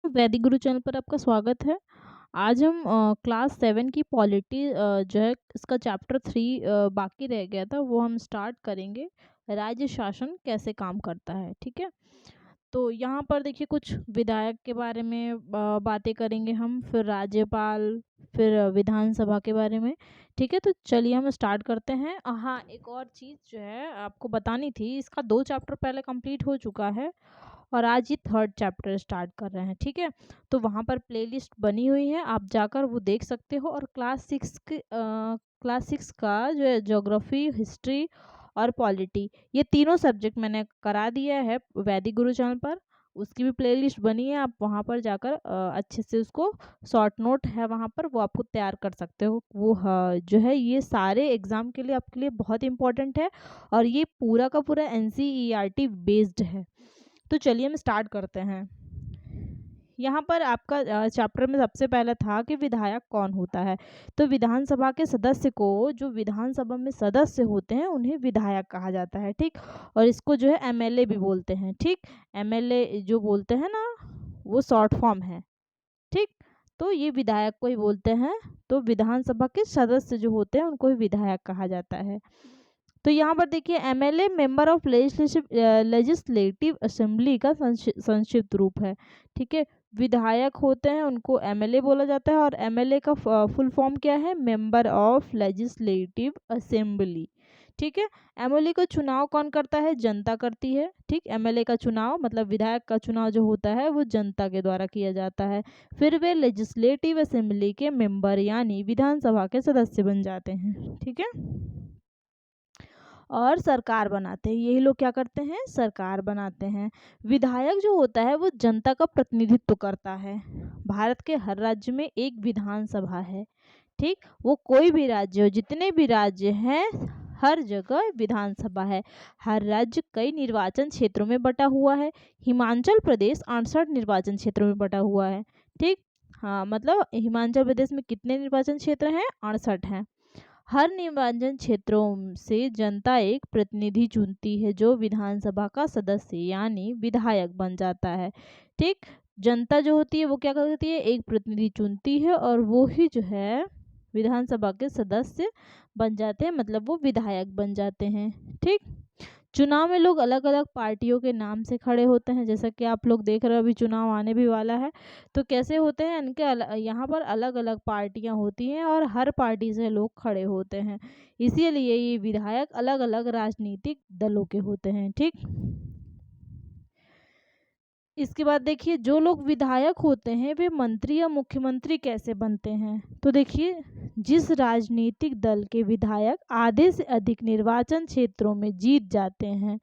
वैदिक गुरु चैनल पर आपका स्वागत है। आज हम क्लास 7 की पॉलिटी जो है इसका चैप्टर 3 बाकी रह गया था, वो हम स्टार्ट करेंगे। राज्य शासन कैसे काम करता है, ठीक है। तो यहाँ पर देखिए कुछ विधायक के बारे में बातें करेंगे हम, फिर राज्यपाल, फिर विधानसभा के बारे में, ठीक है। तो चलिए हम स्टार्ट करते हैं। हाँ, एक और चीज़ जो है आपको बतानी थी, इसका 2 चैप्टर पहले कंप्लीट हो चुका है और आज ही 3rd चैप्टर स्टार्ट कर रहे हैं, ठीक है। तो वहाँ पर प्लेलिस्ट बनी हुई है, आप जाकर वो देख सकते हो। और क्लास 6 का जो है ज्योग्राफी, हिस्ट्री और पॉलिटी, ये तीनों सब्जेक्ट मैंने करा दिया है वैदिक गुरु चैनल पर। उसकी भी प्लेलिस्ट बनी है, आप वहाँ पर जाकर अच्छे से उसको, शॉर्ट नोट है वहाँ पर, वो आपको तैयार कर सकते हो। वो जो है ये सारे एग्ज़ाम के लिए आपके लिए बहुत इंपॉर्टेंट है और ये पूरा का पूरा NCERT बेस्ड है। तो चलिए हम स्टार्ट करते हैं। यहाँ पर आपका चैप्टर में सबसे पहले था कि विधायक कौन होता है। तो विधानसभा के सदस्य को, जो विधानसभा में सदस्य होते हैं, उन्हें विधायक कहा जाता है, ठीक। और इसको जो है MLA भी बोलते हैं, ठीक। MLA जो बोलते हैं ना, वो शॉर्ट फॉर्म है, ठीक। तो ये विधायक को ही बोलते हैं। तो विधानसभा के सदस्य जो होते हैं उनको ही विधायक कहा जाता है। तो यहाँ पर देखिए MLA member of legislative assembly का संक्षिप्त रूप है, ठीक है। विधायक होते हैं उनको MLA बोला जाता है और MLA का फुल फॉर्म क्या है? मेंबर ऑफ लेजिस्लेटिव असेंबली, ठीक है। MLA का चुनाव कौन करता है? जनता करती है, ठीक। MLA का चुनाव मतलब विधायक का चुनाव जो होता है वो जनता के द्वारा किया जाता है। फिर वे लेजिस्लेटिव असेंबली के मेंबर यानी विधानसभा के सदस्य बन जाते हैं, ठीक है। और सरकार बनाते हैं, यही लोग क्या करते हैं? सरकार बनाते हैं। विधायक जो होता है वो जनता का प्रतिनिधित्व करता है। भारत के हर राज्य में एक विधानसभा है, ठीक। वो कोई भी राज्य हो, जितने भी राज्य हैं, हर जगह विधानसभा है। हर राज्य कई निर्वाचन क्षेत्रों में बटा हुआ है। हिमाचल प्रदेश 68 निर्वाचन क्षेत्रों में बटा हुआ है, ठीक। हाँ, मतलब हिमाचल प्रदेश में कितने निर्वाचन क्षेत्र हैं? 68 हैं। हर निर्वाचन क्षेत्रों से जनता एक प्रतिनिधि चुनती है जो विधानसभा का सदस्य यानी विधायक बन जाता है, ठीक। जनता जो होती है वो क्या करती है? एक प्रतिनिधि चुनती है और वो ही जो है विधानसभा के सदस्य बन जाते हैं, मतलब वो विधायक बन जाते हैं, ठीक। चुनाव में लोग अलग अलग पार्टियों के नाम से खड़े होते हैं, जैसा कि आप लोग देख रहे हो, अभी चुनाव आने भी वाला है। तो कैसे होते हैं इनके यहाँ पर अलग अलग पार्टियां होती हैं और हर पार्टी से लोग खड़े होते हैं, इसीलिए ये विधायक अलग अलग राजनीतिक दलों के होते हैं, ठीक। इसके बाद देखिए जो लोग विधायक होते हैं वे मंत्री या मुख्यमंत्री कैसे बनते हैं। तो देखिए, जिस राजनीतिक दल के विधायक आधे से अधिक निर्वाचन क्षेत्रों में जीत जाते हैं,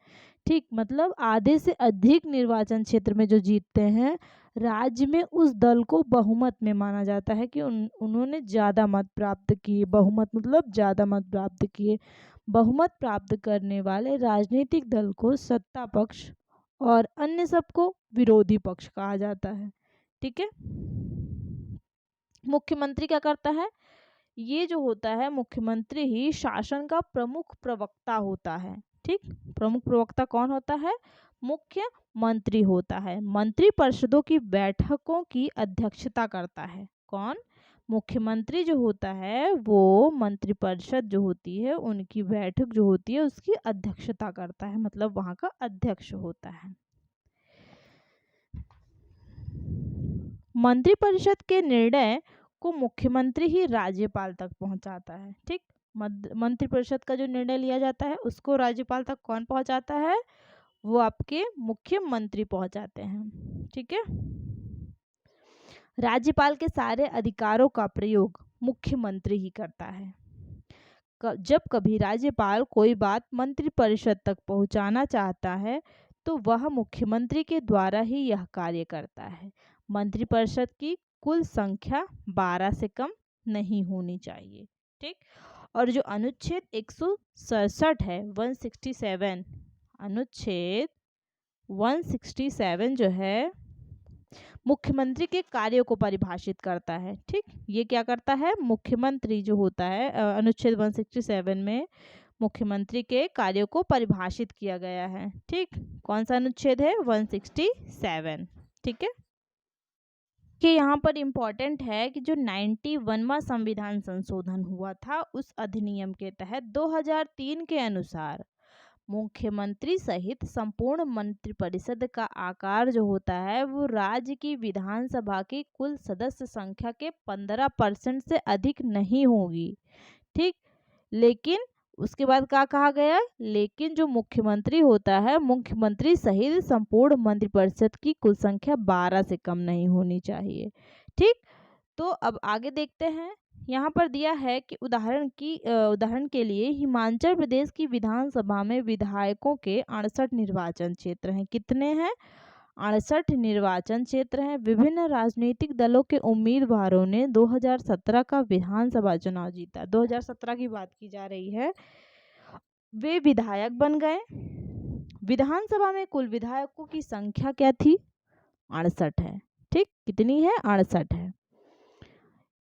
ठीक, मतलब आधे से अधिक निर्वाचन क्षेत्र में जो जीतते हैं, राज्य में उस दल को बहुमत में माना जाता है कि उन्होंने ज़्यादा मत प्राप्त किए। बहुमत मतलब ज़्यादा मत प्राप्त किए। बहुमत प्राप्त करने वाले राजनीतिक दल को सत्ता पक्ष और अन्य सबको विरोधी पक्ष कहा जाता है, ठीक है। मुख्यमंत्री क्या करता है? ये जो होता है मुख्यमंत्री ही शासन का प्रमुख प्रवक्ता होता है, ठीक। प्रमुख प्रवक्ता कौन होता है? मुख्यमंत्री होता है। मंत्री परिषदों की बैठकों की अध्यक्षता करता है। कौन? मुख्यमंत्री जो होता है वो मंत्रिपरिषद जो होती है उनकी बैठक जो होती है उसकी अध्यक्षता करता है, मतलब वहाँ का अध्यक्ष होता है। मंत्रिपरिषद के निर्णय को मुख्यमंत्री ही राज्यपाल तक पहुंचाता है, ठीक। मंत्रिपरिषद का जो निर्णय लिया जाता है उसको राज्यपाल तक कौन पहुंचाता है? वो आपके मुख्यमंत्री पहुंचाते हैं, ठीक है। राज्यपाल के सारे अधिकारों का प्रयोग मुख्यमंत्री ही करता है। जब कभी राज्यपाल कोई बात मंत्रिपरिषद तक पहुंचाना चाहता है तो वह मुख्यमंत्री के द्वारा ही यह कार्य करता है। मंत्रिपरिषद की कुल संख्या 12 से कम नहीं होनी चाहिए, ठीक। और जो अनुच्छेद 167 है, 167, अनुच्छेद 167 जो है मुख्यमंत्री के कार्यों को परिभाषित करता है, ठीक। ये क्या करता है? मुख्यमंत्री जो होता है, अनुच्छेद 167 में मुख्यमंत्री के कार्यों को परिभाषित किया गया है, ठीक। कौन सा अनुच्छेद है? 167, ठीक है। कि यहाँ पर इम्पोर्टेंट है कि जो 91वां संविधान संशोधन हुआ था उस अधिनियम के तहत 2003 के अनुसार मुख्यमंत्री सहित संपूर्ण मंत्रिपरिषद का आकार जो होता है वो राज्य की विधानसभा की कुल सदस्य संख्या के 15% से अधिक नहीं होगी। ठीक, लेकिन उसके बाद क्या कहा गया, लेकिन जो मुख्यमंत्री होता है मुख्यमंत्री सहित संपूर्ण मंत्रिपरिषद की कुल संख्या 12 से कम नहीं होनी चाहिए। ठीक, तो अब आगे देखते हैं। यहाँ पर दिया है कि उदाहरण के लिए हिमाचल प्रदेश की विधानसभा में विधायकों के 68 निर्वाचन क्षेत्र हैं। कितने हैं? 68 निर्वाचन क्षेत्र हैं। विभिन्न राजनीतिक दलों के उम्मीदवारों ने 2017 का विधानसभा चुनाव जीता। 2017 की बात की जा रही है। वे विधायक बन गए। विधानसभा में कुल विधायकों की संख्या क्या थी? 68 है। ठीक, कितनी है? 68 है।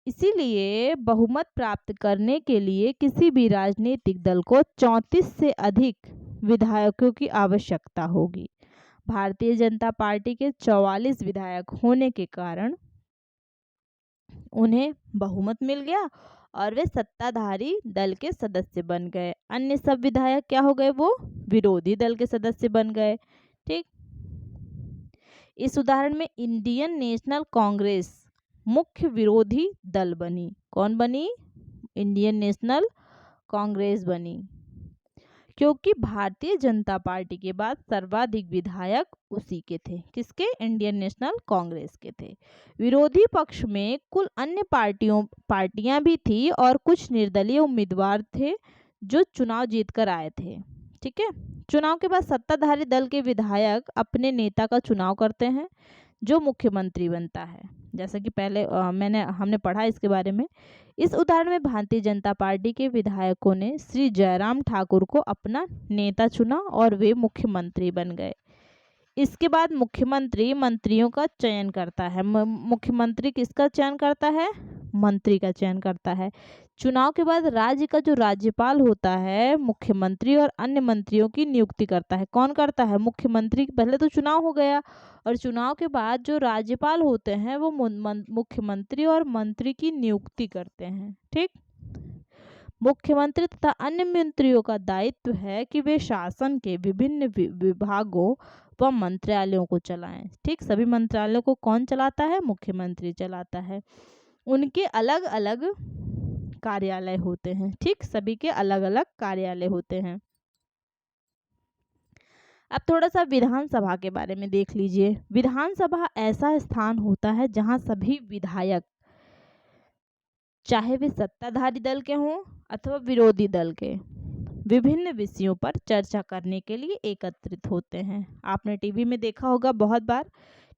इसीलिए बहुमत प्राप्त करने के लिए किसी भी राजनीतिक दल को 34 से अधिक विधायकों की आवश्यकता होगी। भारतीय जनता पार्टी के 44 विधायक होने के कारण उन्हें बहुमत मिल गया और वे सत्ताधारी दल के सदस्य बन गए। अन्य सब विधायक क्या हो गए? वो विरोधी दल के सदस्य बन गए। ठीक, इस उदाहरण में इंडियन नेशनल कांग्रेस मुख्य विरोधी दल बनी। कौन बनी? इंडियन नेशनल कांग्रेस बनी, क्योंकि भारतीय जनता पार्टी के बाद सर्वाधिक विधायक उसी के थे। किसके? इंडियन नेशनल कांग्रेस के थे। विरोधी पक्ष में कुल अन्य पार्टियां भी थी और कुछ निर्दलीय उम्मीदवार थे जो चुनाव जीतकर आए थे। ठीक है, चुनाव के बाद सत्ताधारी दल के विधायक अपने नेता का चुनाव करते हैं जो मुख्यमंत्री बनता है, जैसा कि पहले हमने पढ़ा इसके बारे में। इस उदाहरण में भारतीय जनता पार्टी के विधायकों ने श्री जयराम ठाकुर को अपना नेता चुना और वे मुख्यमंत्री बन गए। इसके बाद मुख्यमंत्री मंत्रियों का चयन करता है। मुख्यमंत्री किसका चयन करता है? मंत्री का चयन करता है। चुनाव के बाद राज्य का जो राज्यपाल होता है मुख्यमंत्री और अन्य मंत्रियों की नियुक्ति करता है। कौन करता है? मुख्यमंत्री। पहले तो चुनाव हो गया और चुनाव के बाद जो राज्यपाल होते हैं वो मुख्यमंत्री और मंत्री की नियुक्ति करते हैं। ठीक, मुख्यमंत्री तथा अन्य मंत्रियों का दायित्व है कि वे शासन के विभिन्न विभागों व मंत्रालयों को चलाएं। ठीक, सभी मंत्रालयों को कौन चलाता है? मुख्यमंत्री चलाता है। उनके अलग अलग कार्यालय होते हैं। ठीक, सभी के अलग अलग कार्यालय होते हैं। अब थोड़ा सा विधानसभा के बारे में देख लीजिए। विधानसभा ऐसा स्थान होता है जहां सभी विधायक, चाहे वे सत्ताधारी दल के हों अथवा विरोधी दल के, विभिन्न विषयों पर चर्चा करने के लिए एकत्रित होते हैं। आपने टीवी में देखा होगा बहुत बार,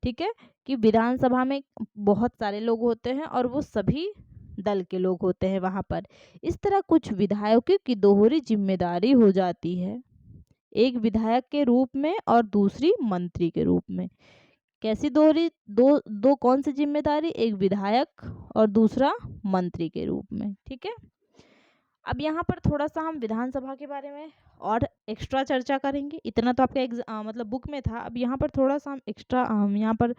ठीक है, कि विधानसभा में बहुत सारे लोग होते हैं और वो सभी दल के लोग होते हैं वहाँ पर। इस तरह कुछ विधायकों की दोहरी जिम्मेदारी हो जाती है, एक विधायक के रूप में और दूसरी मंत्री के रूप में। कैसी दोहरी? दो कौन सी जिम्मेदारी? एक विधायक और दूसरा मंत्री के रूप में। ठीक है, अब यहाँ पर थोड़ा सा हम विधानसभा के बारे में और एक्स्ट्रा चर्चा करेंगे। इतना तो आपके मतलब बुक में था। अब यहाँ पर थोड़ा सा हम एक्स्ट्रा यहाँ पर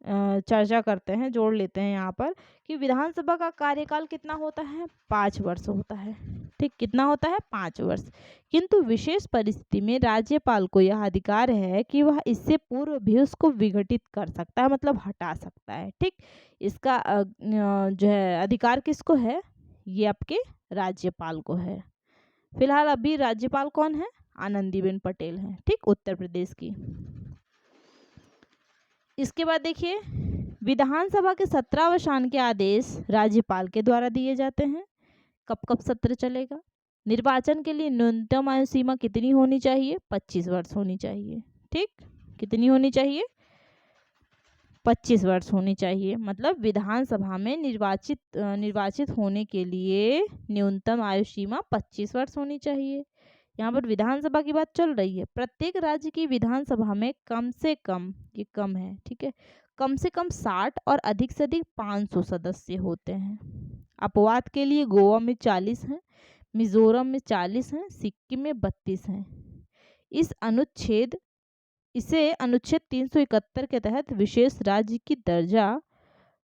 चर्चा करते हैं, जोड़ लेते हैं यहाँ पर कि विधानसभा का कार्यकाल कितना होता है? 5 वर्ष होता है। ठीक, कितना होता है? 5 वर्ष। किंतु विशेष परिस्थिति में राज्यपाल को यह अधिकार है कि वह इससे पूर्व भी उसको विघटित कर सकता है, मतलब हटा सकता है। ठीक, इसका जो है अधिकार किसको है? ये आपके राज्यपाल को है। फिलहाल अभी राज्यपाल कौन है? आनंदीबेन पटेल हैं। ठीक, उत्तर प्रदेश की। इसके बाद देखिए, विधानसभा के सत्रावसान के आदेश राज्यपाल के द्वारा दिए जाते हैं। कब कब सत्र चलेगा? निर्वाचन के लिए न्यूनतम आयु सीमा कितनी होनी चाहिए? 25 वर्ष होनी चाहिए। ठीक, कितनी होनी चाहिए? 25 वर्ष होनी चाहिए। मतलब विधानसभा में निर्वाचित होने के लिए न्यूनतम आयु सीमा 25 वर्ष होनी चाहिए। यहाँ पर विधानसभा की बात चल रही है। प्रत्येक राज्य की विधानसभा में कम से कम, ये कम है, ठीक है, कम से कम 60 और अधिक से अधिक 500 सदस्य होते हैं। अपवाद के लिए गोवा में 40 हैं, मिजोरम में 40 हैं, सिक्किम में 32 हैं। इसे अनुच्छेद 371 के तहत विशेष राज्य की दर्जा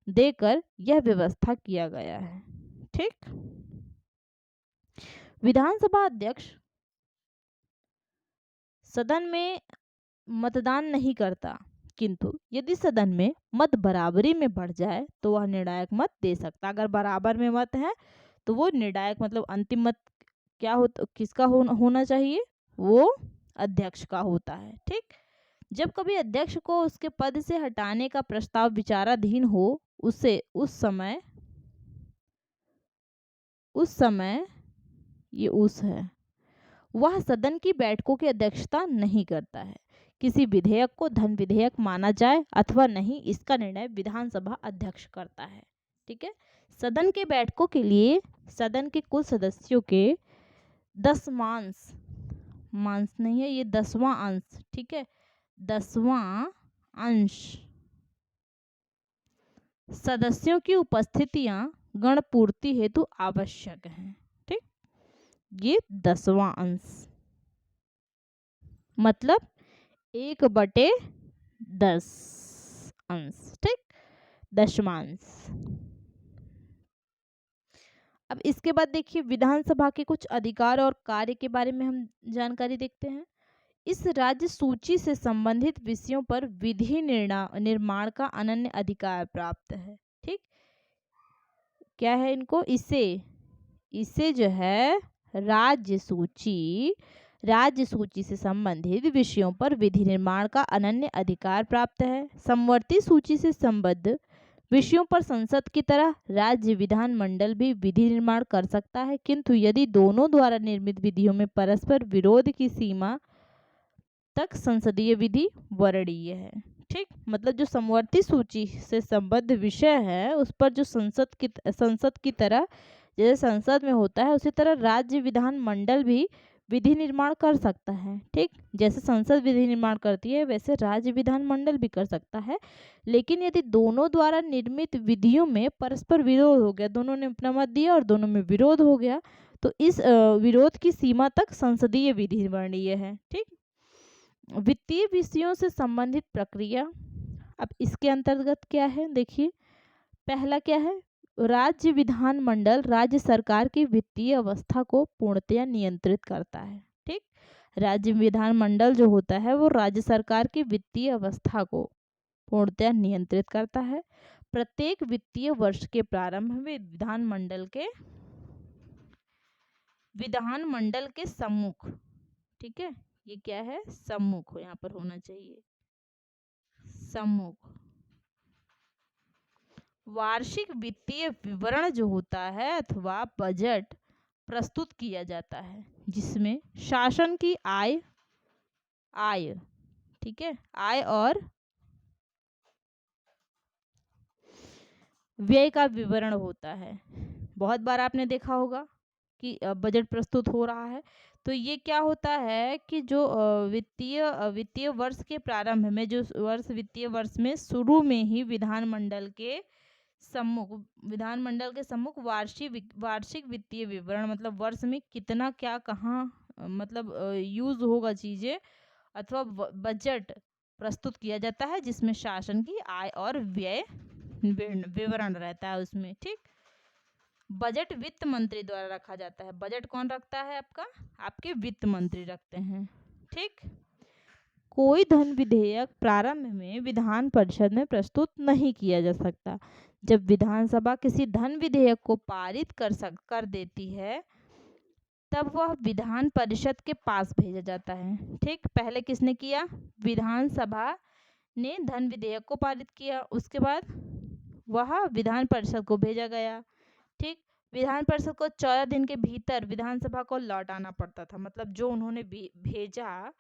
देकर यह व्यवस्था किया गया है। ठीक। विधानसभा अध्यक्ष सदन में मतदान नहीं करता, किंतु यदि सदन में मत बराबरी में बढ़ जाए तो वह निर्णायक मत दे सकता। अगर बराबर में मत है तो वो निर्णायक मतलब अंतिम मत क्या होता, किसका होना चाहिए, वो अध्यक्ष का होता है। ठीक। जब कभी अध्यक्ष को उसके पद से हटाने का प्रस्ताव विचाराधीन हो, उसे उस समय ये उस है, वह सदन की बैठकों की अध्यक्षता नहीं करता है। किसी विधेयक को धन विधेयक माना जाए अथवा नहीं, इसका निर्णय विधानसभा अध्यक्ष करता है। ठीक है। सदन के बैठकों के लिए सदन के कुल सदस्यों के 10वां मांस नहीं है, ये 10वां अंश, ठीक है, 10वां अंश सदस्यों की उपस्थितियां गणपूर्ति हेतु आवश्यक हैं। ठीक। ये 10वां अंश मतलब 1/10 अंश। ठीक। दशमांश। अब इसके बाद देखिए विधानसभा के कुछ अधिकार और कार्य के बारे में हम जानकारी देखते हैं। इस राज्य सूची से संबंधित विषयों पर विधि निर्माण का अनन्य अधिकार प्राप्त है। ठीक। क्या है इनको, इसे जो है राज्य सूची से संबंधित विषयों पर विधि निर्माण का अनन्य अधिकार प्राप्त है। समवर्ती सूची से संबद्ध विषयों पर संसद की तरह राज्य विधानमंडल भी विधि निर्माण कर सकता है, किंतु यदि दोनों द्वारा निर्मित विधियों में परस्पर विरोध की सीमा तक संसदीय विधि वर्णीय है। ठीक। मतलब जो समवर्ती सूची से संबद्ध विषय है उस पर जो संसद की तरह जैसे संसद में होता है उसी तरह राज्य विधानमंडल भी विधि निर्माण कर सकता है। ठीक। जैसे संसद विधि निर्माण करती है वैसे राज्य विधानमंडल भी कर सकता है, लेकिन यदि दोनों द्वारा निर्मित विधियों में परस्पर विरोध हो गया, दोनों ने अपना मत दिया और दोनों में विरोध हो गया, तो इस विरोध की सीमा तक संसदीय विधि वर्णीय है। ठीक। वित्तीय विषयों से संबंधित प्रक्रिया, अब इसके अंतर्गत क्या है देखिए, पहला क्या है, राज्य विधानमंडल राज्य सरकार की वित्तीय अवस्था को पूर्णतया नियंत्रित करता है। ठीक। राज्य विधानमंडल जो होता है वो राज्य सरकार की वित्तीय अवस्था को पूर्णतया नियंत्रित करता है। प्रत्येक वित्तीय वर्ष के प्रारंभ में विधानमंडल के सम्मुख, ठीक है, ये क्या है, सम्मुख यहाँ पर होना चाहिए, सम्मुख वार्षिक वित्तीय विवरण जो होता है अथवा बजट प्रस्तुत किया जाता है, जिसमें शासन की आय, ठीक है, आय और व्यय का विवरण होता है। बहुत बार आपने देखा होगा कि बजट प्रस्तुत हो रहा है, तो ये क्या होता है कि जो वित्तीय वर्ष के प्रारंभ में जो वित्तीय वर्ष में शुरू में ही विधानमंडल के सम्मुख वार्षिक वित्तीय विवरण मतलब वर्ष में कितना क्या कहाँ मतलब यूज होगा चीजें अथवा बजट प्रस्तुत किया जाता है, जिसमें शासन की आय और व्यय विवरण रहता है उसमें। ठीक। बजट वित्त मंत्री द्वारा रखा जाता है। बजट कौन रखता है आपका, आपके वित्त मंत्री रखते हैं। ठीक। कोई धन विधेयक प्रारंभ में विधान परिषद में प्रस्तुत नहीं किया जा सकता। जब विधानसभा किसी धन विधेयक को पारित कर देती है तब वह विधान परिषद के पास भेजा जाता है। ठीक। पहले किसने किया, विधानसभा ने धन विधेयक को पारित किया, उसके बाद वह विधान परिषद को भेजा गया। ठीक। विधान परिषद को 14 दिन के भीतर विधानसभा को लौटाना पड़ता था, मतलब जो उन्होंने भेजा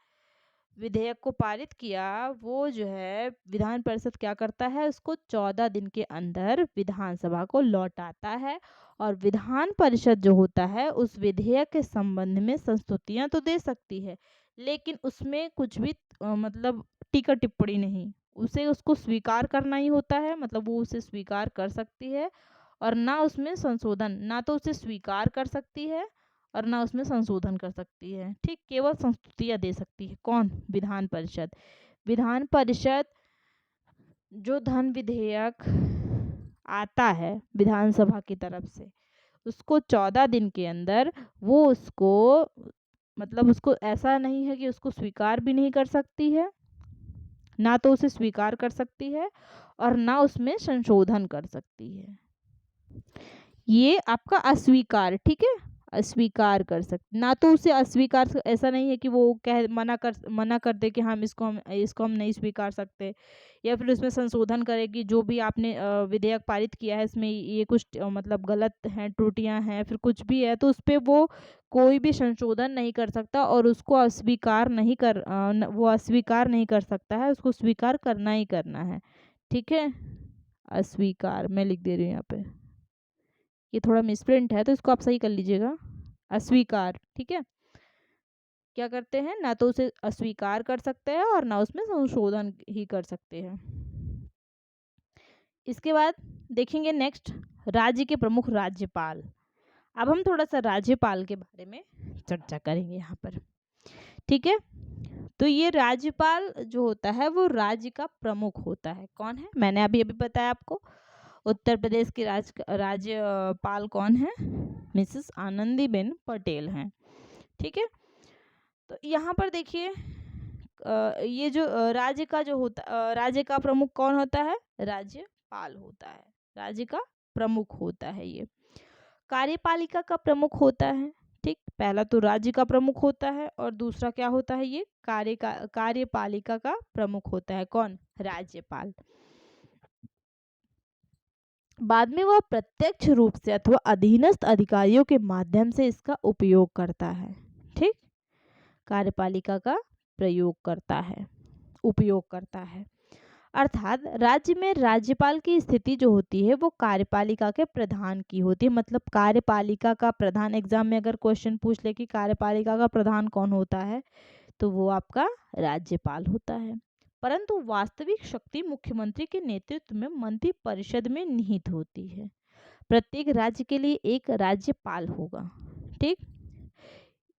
विधेयक को पारित किया वो जो है विधान परिषद क्या करता है, उसको 14 दिन के अंदर विधानसभा को लौटाता है। और विधान परिषद जो होता है उस विधेयक के संबंध में संस्तुतियां तो दे सकती है, लेकिन उसमें कुछ भी मतलब टीका टिप्पणी नहीं, उसको स्वीकार करना ही होता है, मतलब वो उसे स्वीकार कर सकती है और ना उसमें संशोधन, ना तो उसे स्वीकार कर सकती है और ना उसमें संशोधन कर सकती है। ठीक। केवल संस्तुतियां दे सकती है कौन, विधान परिषद। विधान परिषद जो धन विधेयक आता है विधानसभा की तरफ से, उसको 14 दिन के अंदर वो उसको मतलब उसको ऐसा नहीं है कि उसको स्वीकार भी नहीं कर सकती है, ना तो उसे स्वीकार कर सकती है और ना उसमें संशोधन कर सकती है। ये आपका अस्वीकार, ठीक है, अस्वीकार कर सकते, ना तो उसे अस्वीकार, ऐसा नहीं है कि वो कह मना कर दे कि हम इसको हम नहीं स्वीकार सकते, या फिर उसमें संशोधन करेगी जो भी आपने विधेयक पारित किया है इसमें ये कुछ मतलब गलत हैं, त्रुटियां हैं, फिर कुछ भी है, तो उस पर वो कोई भी संशोधन नहीं कर सकता और उसको अस्वीकार नहीं वो अस्वीकार नहीं कर सकता है, उसको स्वीकार करना ही करना है। ठीक है, अस्वीकार मैं लिख दे रही हूँ यहाँ पे, ये थोड़ा मिसप्रिंट है तो इसको आप सही कर लीजिएगा, अस्वीकार। ठीक है, क्या करते हैं, ना तो उसे अस्वीकार कर सकते हैं और ना उसमें संशोधन ही कर सकते हैं। इसके बाद देखेंगे नेक्स्ट, राज्य के प्रमुख राज्यपाल। अब हम थोड़ा सा राज्यपाल के बारे में चर्चा करेंगे यहाँ पर। ठीक है, तो ये राज्यपाल जो होता है वो राज्य का प्रमुख होता है। कौन है, मैंने अभी अभी बताया आपको, उत्तर प्रदेश की राज्यपाल कौन है, मिसेस आनंदीबेन पटेल हैं। ठीक है, तो यहाँ पर देखिए ये जो राज्य का जो होता राज्य का प्रमुख कौन होता है, राज्यपाल होता है, राज्य का प्रमुख होता है ये। कार्यपालिका का प्रमुख होता है। ठीक, पहला तो राज्य का प्रमुख होता है और दूसरा क्या होता है, ये कार्यपालिका का प्रमुख होता है। कौन, राज्यपाल। बाद में वह प्रत्यक्ष रूप से अथवा अधीनस्थ अधिकारियों के माध्यम से इसका उपयोग करता है। ठीक, कार्यपालिका का प्रयोग करता है, उपयोग करता है। अर्थात राज्य में राज्यपाल की स्थिति जो होती है वो कार्यपालिका के प्रधान की होती है। मतलब कार्यपालिका का प्रधान, एग्जाम में अगर क्वेश्चन पूछ ले कि कार्यपालिका का प्रधान कौन होता है, तो वो आपका राज्यपाल होता है। परंतु वास्तविक शक्ति मुख्यमंत्री के नेतृत्व में मंत्री परिषद में निहित होती है। प्रत्येक राज्य के लिए एक राज्यपाल होगा। ठीक,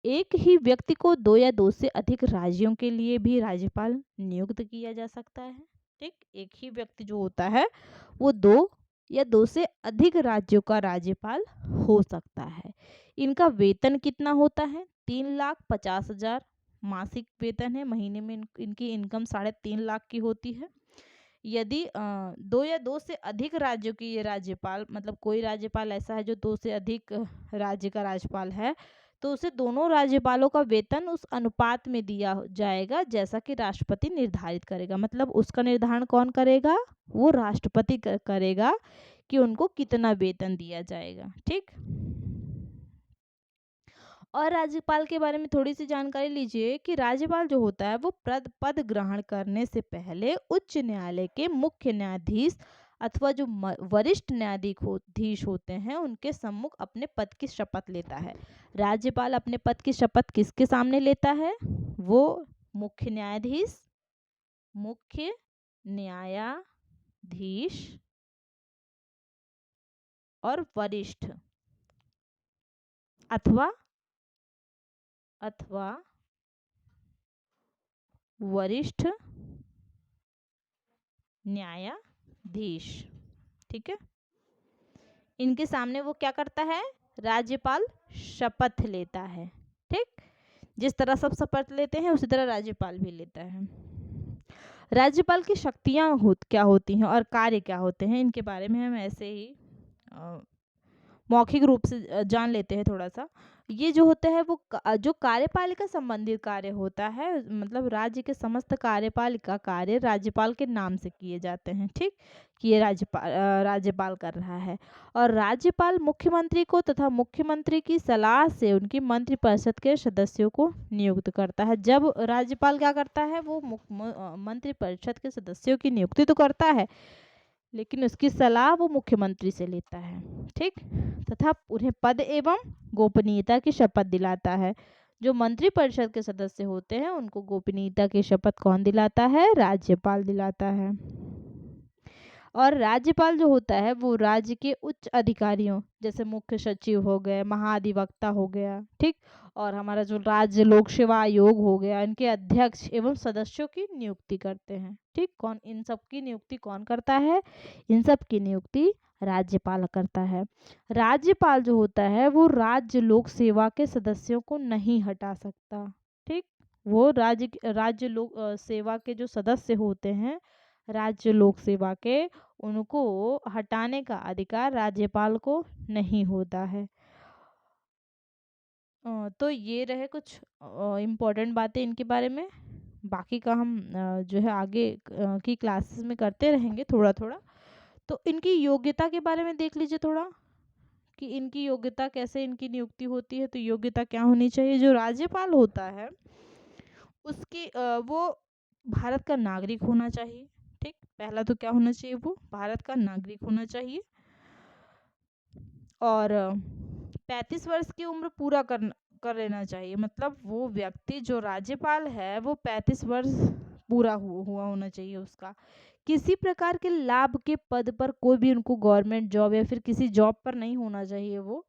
एक ही व्यक्ति को 2 या 2 से अधिक राज्यों के लिए भी राज्यपाल नियुक्त किया जा सकता है। ठीक, एक ही व्यक्ति जो होता है वो 2 या 2 से अधिक राज्यों का राज्यपाल हो सकता है। इनका वेतन कितना होता है, 3,50,000 मासिक वेतन है। महीने में इनकी इनकम 3.5 लाख की होती है। यदि 2 या 2 से अधिक राज्यों की ये राज्यपाल, मतलब कोई राज्यपाल ऐसा है जो 2 से अधिक राज्य का राज्यपाल है, तो उसे दोनों राज्यपालों का वेतन उस अनुपात में दिया जाएगा जैसा कि राष्ट्रपति निर्धारित करेगा। मतलब उसका निर्धारण कौन करेगा, वो राष्ट्रपति करेगा कि उनको कितना वेतन दिया जाएगा। ठीक, और राज्यपाल के बारे में थोड़ी सी जानकारी लीजिए कि राज्यपाल जो होता है वो पद ग्रहण करने से पहले उच्च न्यायालय के मुख्य न्यायाधीश अथवा जो वरिष्ठ न्यायाधीश होते हैं उनके सम्मुख अपने पद की शपथ लेता है। राज्यपाल अपने पद की शपथ किसके सामने लेता है, वो मुख्य न्यायाधीश और वरिष्ठ अथवा वरिष्ठ न्यायाधीश। ठीक है, इनके सामने वो क्या करता है, राज्यपाल शपथ लेता है। ठीक, जिस तरह सब शपथ लेते हैं उसी तरह राज्यपाल भी लेता है। राज्यपाल की शक्तियां क्या होती हैं और कार्य क्या होते हैं, इनके बारे में हम ऐसे ही मौखिक रूप से जान लेते हैं थोड़ा सा। ये जो होता है वो जो कार्यपालिका संबंधित कार्य होता है, मतलब राज्य के समस्त कार्यपालिका कार्य राज्यपाल के नाम से किए जाते हैं। ठीक, कि ये राज्यपाल कर रहा है। और राज्यपाल मुख्यमंत्री को तथा मुख्यमंत्री की सलाह से उनकी मंत्रिपरिषद के सदस्यों को नियुक्त करता है। जब राज्यपाल क्या करता है, वो मंत्रिपरिषद के सदस्यों की नियुक्ति तो करता है लेकिन उसकी सलाह वो मुख्यमंत्री से लेता है। ठीक, तथा उन्हें पद एवं गोपनीयता की शपथ दिलाता है। जो मंत्रिपरिषद के सदस्य होते हैं उनको गोपनीयता की शपथ कौन दिलाता है, राज्यपाल दिलाता है। और राज्यपाल जो होता है वो राज्य के उच्च अधिकारियों जैसे मुख्य सचिव हो गए, महाधिवक्ता हो गया, ठीक, और हमारा जो राज्य लोक सेवा आयोग हो गया, इनके अध्यक्ष एवं सदस्यों की नियुक्ति करते हैं। ठीक, कौन इन सब की नियुक्ति कौन करता है? इन सब की नियुक्ति राज्यपाल करता है। राज्यपाल जो होता है वो राज्य लोक सेवा के सदस्यों को नहीं हटा सकता। ठीक, वो राज्य लोक सेवा के जो सदस्य होते हैं राज्य लोक सेवा के, उनको हटाने का अधिकार राज्यपाल को नहीं होता है। तो ये रहे कुछ इम्पोर्टेंट बातें इनके बारे में। बाकी का हम जो है आगे की क्लासेस में करते रहेंगे थोड़ा थोड़ा। तो इनकी योग्यता के बारे में देख लीजिए थोड़ा, कि इनकी योग्यता कैसे इनकी नियुक्ति होती है। तो योग्यता क्या होनी चाहिए? जो राज्यपाल होता है उसकी वो भारत का नागरिक होना चाहिए। ठीक, पहला तो क्या होना चाहिए? वो भारत का नागरिक होना चाहिए। और 35 वर्ष की उम्र पूरा कर लेना चाहिए। मतलब वो व्यक्ति जो राज्यपाल है वो 35 वर्ष पूरा हुआ होना चाहिए उसका। किसी प्रकार के लाभ के पद पर कोई भी उनको गवर्नमेंट जॉब या फिर किसी जॉब पर नहीं होना चाहिए वो।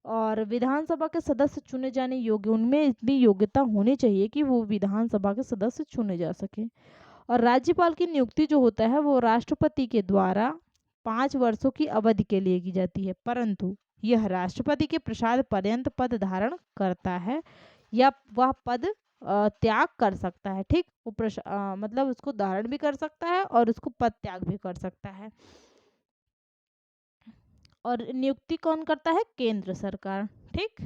और विधानसभा के सदस्य चुने जाने योग्य, उनमें इतनी योग्यता होनी चाहिए कि वो विधानसभा के सदस्य चुने जा सके। और राज्यपाल की नियुक्ति जो होता है वो राष्ट्रपति के द्वारा 5 वर्षों की अवधि के लिए की जाती है, परंतु यह राष्ट्रपति के प्रसाद पर्यंत पद धारण करता है या वह पद त्याग कर सकता है। ठीक, वो मतलब उसको धारण भी कर सकता है और उसको पद त्याग भी कर सकता है। और नियुक्ति कौन करता है? केंद्र सरकार। ठीक,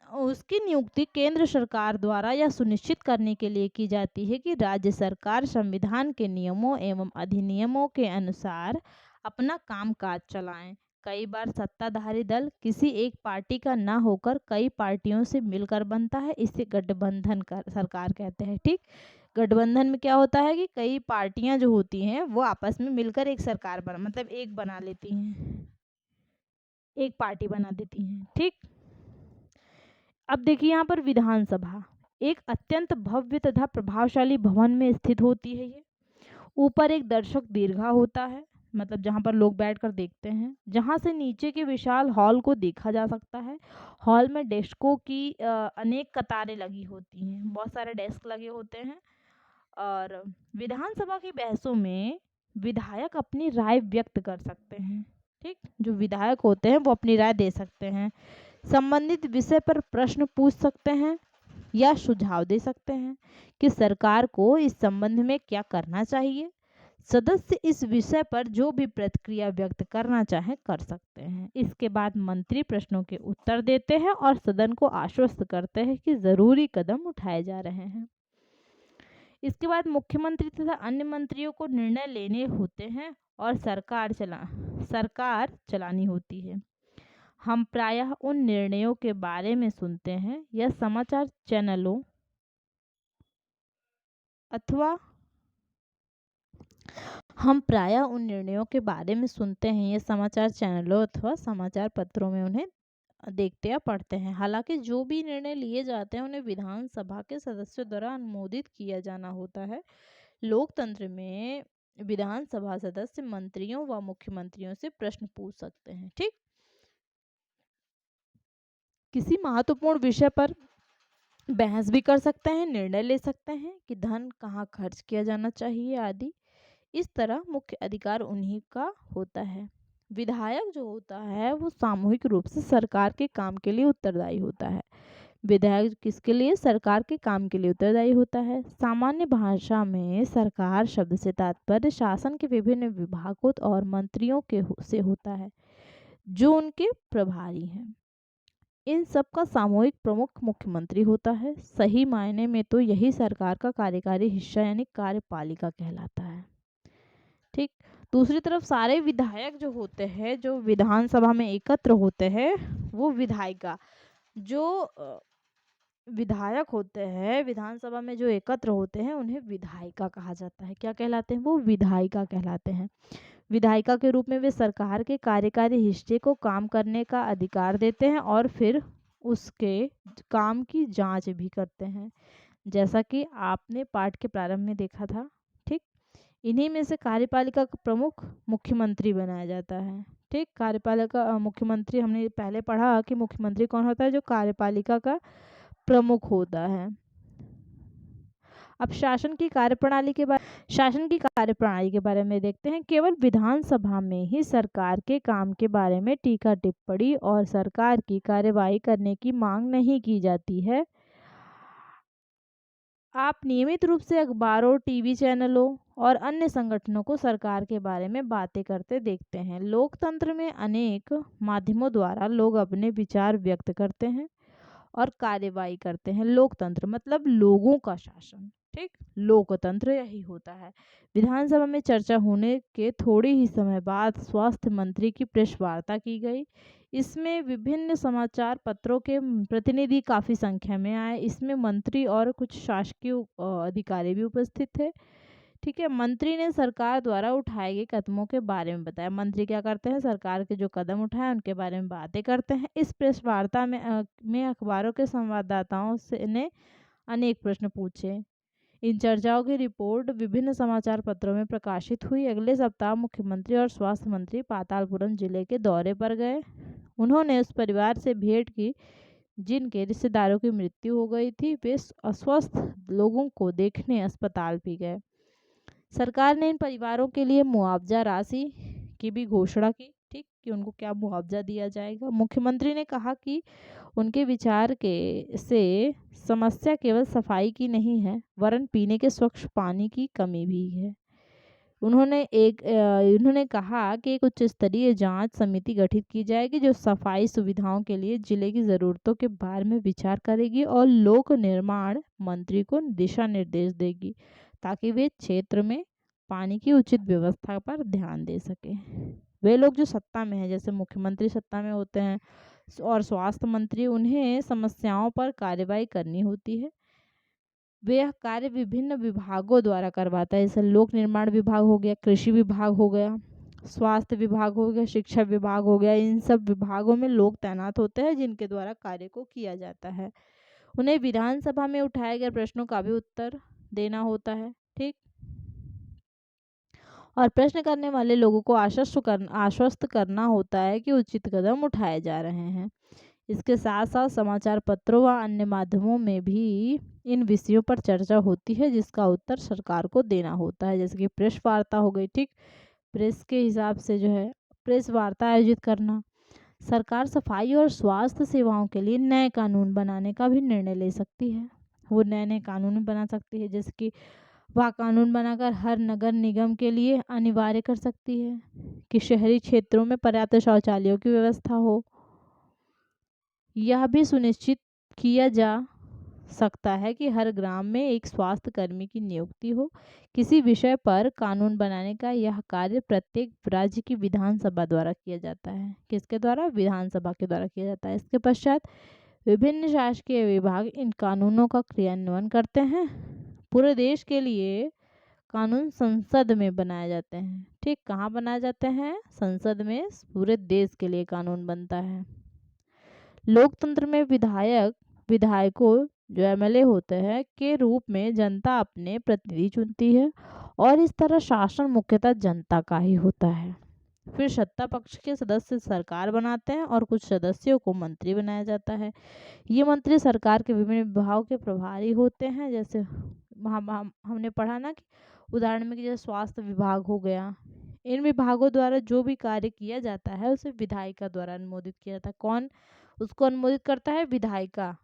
उसकी नियुक्ति केंद्र सरकार द्वारा यह सुनिश्चित करने के लिए की जाती है कि राज्य सरकार संविधान के नियमों एवं अधिनियमों के अनुसार अपना कामकाज चलाएं। कई बार सत्ताधारी दल किसी एक पार्टी का ना होकर कई पार्टियों से मिलकर बनता है, इसे गठबंधन कर सरकार कहते हैं। ठीक, गठबंधन में क्या होता है कि कई पार्टियां जो होती हैं वो आपस में मिलकर एक सरकार मतलब एक बना लेती हैं, एक पार्टी बना देती हैं। ठीक, अब देखिए यहाँ पर विधानसभा एक अत्यंत भव्य तथा प्रभावशाली भवन में स्थित होती है। ये ऊपर एक दर्शक दीर्घा होता है, मतलब जहाँ पर लोग बैठकर देखते हैं, जहाँ से नीचे के विशाल हॉल को देखा जा सकता है। हॉल में डेस्कों की अनेक कतारें लगी होती हैं, बहुत सारे डेस्क लगे होते हैं। और विधानसभा की बहसों में विधायक अपनी राय व्यक्त कर सकते हैं। ठीक, जो विधायक होते हैं वो अपनी राय दे सकते हैं, संबंधित विषय पर प्रश्न पूछ सकते हैं या सुझाव दे सकते हैं कि सरकार को इस संबंध में क्या करना चाहिए। सदस्य इस विषय पर जो भी प्रतिक्रिया व्यक्त करना चाहे कर सकते हैं। इसके बाद मंत्री प्रश्नों के उत्तर देते हैं और सदन को आश्वस्त करते हैं कि जरूरी कदम उठाए जा रहे हैं। इसके बाद मुख्यमंत्री तथा अन्य मंत्रियों को निर्णय लेने होते हैं और सरकार चलानी होती है। हम प्रायः उन निर्णयों के बारे में सुनते हैं या समाचार चैनलों अथवा समाचार पत्रों में उन्हें देखते या पढ़ते हैं। हालांकि जो भी निर्णय लिए जाते हैं उन्हें विधानसभा के सदस्यों द्वारा अनुमोदित किया जाना होता है। लोकतंत्र में विधानसभा सदस्य मंत्रियों व मुख्यमंत्रियों से प्रश्न पूछ सकते हैं। ठीक, किसी महत्वपूर्ण विषय पर बहस भी कर सकते हैं, निर्णय ले सकते हैं कि धन कहाँ खर्च किया जाना चाहिए आदि। इस तरह मुख्य अधिकार उन्हीं का होता है। विधायक जो होता है वो सामूहिक रूप से सरकार के काम के लिए उत्तरदायी होता है। विधायक किसके लिए? सरकार के काम के लिए उत्तरदायी होता है। सामान्य भाषा में सरकार शब्द से तात्पर्य शासन के विभिन्न विभागों और मंत्रियों से होता है जो उनके प्रभारी हैं। इन सब का सामूहिक प्रमुख मुख्यमंत्री होता है। सही मायने में तो यही सरकार का कार्यकारी हिस्सा यानी कार्यपालिका कहलाता है। ठीक, दूसरी तरफ सारे विधायक जो होते हैं जो विधानसभा में एकत्र होते हैं वो विधायिका जो विधायक होते हैं विधानसभा में जो एकत्र होते हैं उन्हें विधायिका कहा जाता है। क्या कहलाते हैं? वो विधायिका कहलाते हैं। विधायिका के रूप में वे सरकार के कार्यकारी हिस्से को काम करने का अधिकार देते हैं और फिर उसके काम की जांच भी करते हैं, जैसा कि आपने पाठ के प्रारंभ में देखा था। ठीक, इन्हीं में से कार्यपालिका का प्रमुख मुख्यमंत्री बनाया जाता है। ठीक, कार्यपालिका मुख्यमंत्री हमने पहले पढ़ा कि मुख्यमंत्री कौन होता है, जो कार्यपालिका का प्रमुख होता है। अब शासन की कार्यप्रणाली के बारे में देखते हैं। केवल विधानसभा में ही सरकार के काम के बारे में टीका टिप्पणी और सरकार की कार्यवाही करने की मांग नहीं की जाती है। आप नियमित रूप से अखबारों, टीवी चैनलों और अन्य संगठनों को सरकार के बारे में बातें करते देखते हैं। लोकतंत्र में अनेक माध्यमों द्वारा लोग अपने विचार व्यक्त करते हैं और कार्यवाही करते हैं। लोकतंत्र मतलब लोगों का शासन। ठीक, लोकतंत्र यही होता है। विधानसभा में चर्चा होने के थोड़े ही समय बाद स्वास्थ्य मंत्री की प्रेस वार्ता की गई। इसमें विभिन्न समाचार पत्रों के प्रतिनिधि काफ़ी संख्या में आए। इसमें मंत्री और कुछ शासकीय अधिकारी भी उपस्थित थे। ठीक है, मंत्री ने सरकार द्वारा उठाए गए कदमों के बारे में बताया। मंत्री क्या करते हैं, सरकार के जो कदम उठाए उनके बारे में बातें करते हैं। इस प्रेस वार्ता में अखबारों के संवाददाताओं से ने अनेक प्रश्न पूछे। इन चर्चाओं की रिपोर्ट विभिन्न समाचार पत्रों में प्रकाशित हुई। अगले सप्ताह मुख्यमंत्री और स्वास्थ्य मंत्री पातालपुरम जिले के दौरे पर गए। उन्होंने उस परिवार से भेंट की जिनके रिश्तेदारों की मृत्यु हो गई थी। वे अस्वस्थ लोगों को देखने अस्पताल भी गए। सरकार ने इन परिवारों के लिए मुआवजा राशि की भी घोषणा की। ठीक, कि उनको क्या मुआवजा दिया जाएगा। मुख्यमंत्री ने कहा कि उनके विचार के से समस्या केवल सफाई की नहीं है, वरन पीने के स्वच्छ पानी की कमी भी है। उन्होंने कहा कि एक उच्च स्तरीय जांच समिति गठित की जाएगी जो सफाई सुविधाओं के लिए जिले की ज़रूरतों के बारे में विचार करेगी और लोक निर्माण मंत्री को दिशा निर्देश देगी ताकि वे क्षेत्र में पानी की उचित व्यवस्था पर ध्यान दे सके। वे लोग जो सत्ता में हैं, जैसे मुख्यमंत्री सत्ता में होते हैं और स्वास्थ्य मंत्री, उन्हें समस्याओं पर कार्रवाई करनी होती है। वे यह कार्य विभिन्न विभागों द्वारा करवाता है। जैसे लोक निर्माण विभाग हो गया, कृषि विभाग हो गया, स्वास्थ्य विभाग हो गया, शिक्षा विभाग हो गया। इन सब विभागों में लोग तैनात होते हैं जिनके द्वारा कार्य को किया जाता है। उन्हें विधानसभा में उठाए गए प्रश्नों का भी उत्तर देना होता है। ठीक, और प्रश्न करने वाले लोगों को आश्वस्त करना होता है कि उचित कदम उठाए जा रहे हैं। इसके साथ साथ समाचार पत्रों व अन्य माध्यमों में भी इन विषयों पर चर्चा होती है जिसका उत्तर सरकार को देना होता है। जैसे कि प्रेस वार्ता हो गई। ठीक, प्रेस के हिसाब से जो है प्रेस वार्ता आयोजित करना। सरकार सफाई और स्वास्थ्य सेवाओं के लिए नए कानून बनाने का भी निर्णय ले सकती है। वो नए नए कानून बना सकती है, जैसे कि वह कानून बनाकर हर नगर निगम के लिए अनिवार्य कर सकती है कि शहरी क्षेत्रों में पर्याप्त शौचालयों की व्यवस्था हो। यह भी सुनिश्चित किया जा सकता है कि हर ग्राम में एक स्वास्थ्य कर्मी की नियुक्ति हो। किसी विषय पर कानून बनाने का यह कार्य प्रत्येक राज्य की विधानसभा द्वारा किया जाता है। किसके द्वारा? विधानसभा के द्वारा किया जाता है। इसके पश्चात विभिन्न शासकीय विभाग इन कानूनों का क्रियान्वयन करते हैं। पूरे देश के लिए कानून संसद में बनाए जाते हैं। ठीक, कहाँ बनाए जाते हैं? संसद में। पूरे देश के लिए कानून बनता है। लोकतंत्र में विधायकों जो एमएलए होते हैं के रूप में जनता अपने प्रतिनिधि चुनती है और इस तरह शासन मुख्यतः जनता का ही होता है। फिर सत्ता पक्ष के सदस्य सरकार बनाते हैं और कुछ सदस्यों को मंत्री बनाया जाता है। ये मंत्री सरकार के विभिन्न विभागों के प्रभारी होते हैं। जैसे हमने पढ़ा ना कि उदाहरण में कि जैसे स्वास्थ्य विभाग हो गया। इन विभागों द्वारा जो भी कार्य किया जाता है उसे विधायिका द्वारा अनुमोदित किया जाता है। कौन उसको अनुमोदित करता है? विधायिका,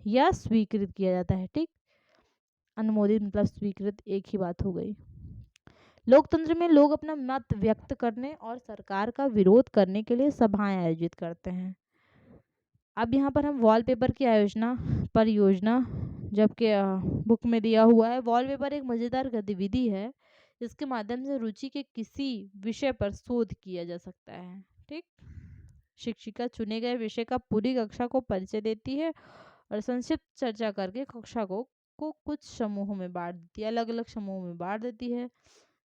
या स्वीकृत किया जाता है। ठीक, अनुमोदित मतलब स्वीकृत, एक ही बात हो गई। लोकतंत्र में लोग अपना मत व्यक्त करने और सरकार का विरोध करने के लिए सभाएं आयोजित करते हैं। अब यहाँ पर हम वॉलपेपर की परियोजना जबकि बुक में दिया हुआ है। वॉलपेपर एक मजेदार गतिविधि है जिसके माध्यम से रुचि के किसी विषय पर शोध किया जा सकता है। ठीक, शिक्षिका चुने गए विषय का पूरी कक्षा को परिचय देती है और संक्षिप्त चर्चा करके कक्षा को कुछ समूहों में बांट देती है, अलग अलग समूहों में बांट देती है।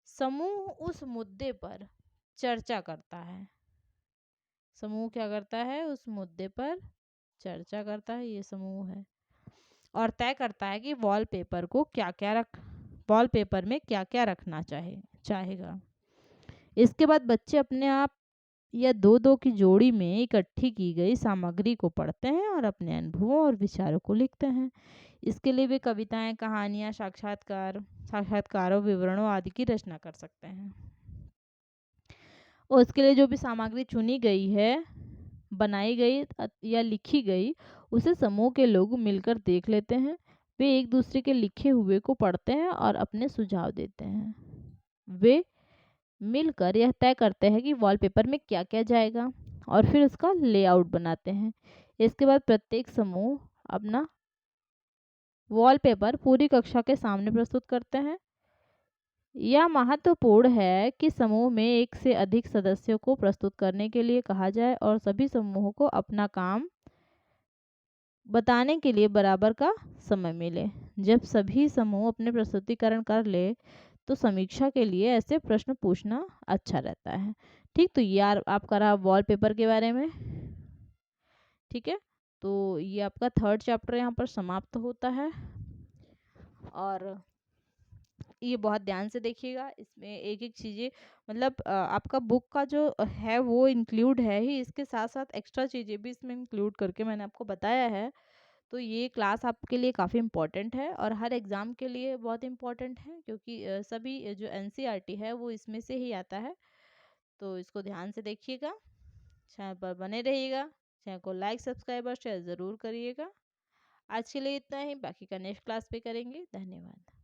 समूह उस मुद्दे पर चर्चा करता है। समूह क्या करता है? उस मुद्दे पर चर्चा करता है, ये समूह है, और तय करता है कि वॉलपेपर में क्या क्या रखना चाहिए। चाहेगा। इसके बाद बच्चे अपने आप या दो दो की जोड़ी में इकट्ठी की गई सामग्री को पढ़ते हैं और अपने अनुभवों और विचारों को लिखते हैं। इसके लिए वे कविताएं, कहानियां, साक्षात्कारों, विवरणों आदि की रचना कर सकते हैं। और इसके लिए जो भी सामग्री चुनी गई है, बनाई गई या लिखी गई, उसे समूह के लोग मिलकर देख लेते हैं। वे एक दूसरे के लिखे हुए को पढ़ते हैं और अपने सुझाव देते हैं। वे मिलकर यह तय करते हैं कि वॉलपेपर में क्या क्या जाएगा और फिर उसका लेआउट बनाते हैं। इसके बाद प्रत्येक समूह अपना वॉलपेपर पूरी कक्षा के सामने प्रस्तुत करते हैं। यह महत्वपूर्ण है कि समूह में एक से अधिक सदस्यों को प्रस्तुत करने के लिए कहा जाए और सभी समूहों को अपना काम बताने के लिए बराबर का समय मिले। जब सभी समूह अपने प्रस्तुतिकरण कर ले तो समीक्षा के लिए ऐसे प्रश्न पूछना अच्छा रहता है। ठीक, तो यार आपका रहा वॉलपेपर के बारे में। ठीक है, तो ये आपका थर्ड चैप्टर यहाँ पर समाप्त होता है और ये बहुत ध्यान से देखिएगा। इसमें एक एक चीज़ें मतलब आपका बुक का जो है वो इंक्लूड है ही, इसके साथ साथ एक्स्ट्रा चीज़ें भी इसमें इंक्लूड करके मैंने आपको बताया है। तो ये क्लास आपके लिए काफ़ी इम्पोर्टेंट है और हर एग्ज़ाम के लिए बहुत इम्पोर्टेंट है, क्योंकि सभी जो एनसीईआरटी है वो इसमें से ही आता है। तो इसको ध्यान से देखिएगा, चैनल पर बने रहिएगा, चैनल को लाइक, सब्सक्राइब और शेयर ज़रूर करिएगा। आज के लिए इतना ही, बाकी का नेक्स्ट क्लास पे करेंगे। धन्यवाद।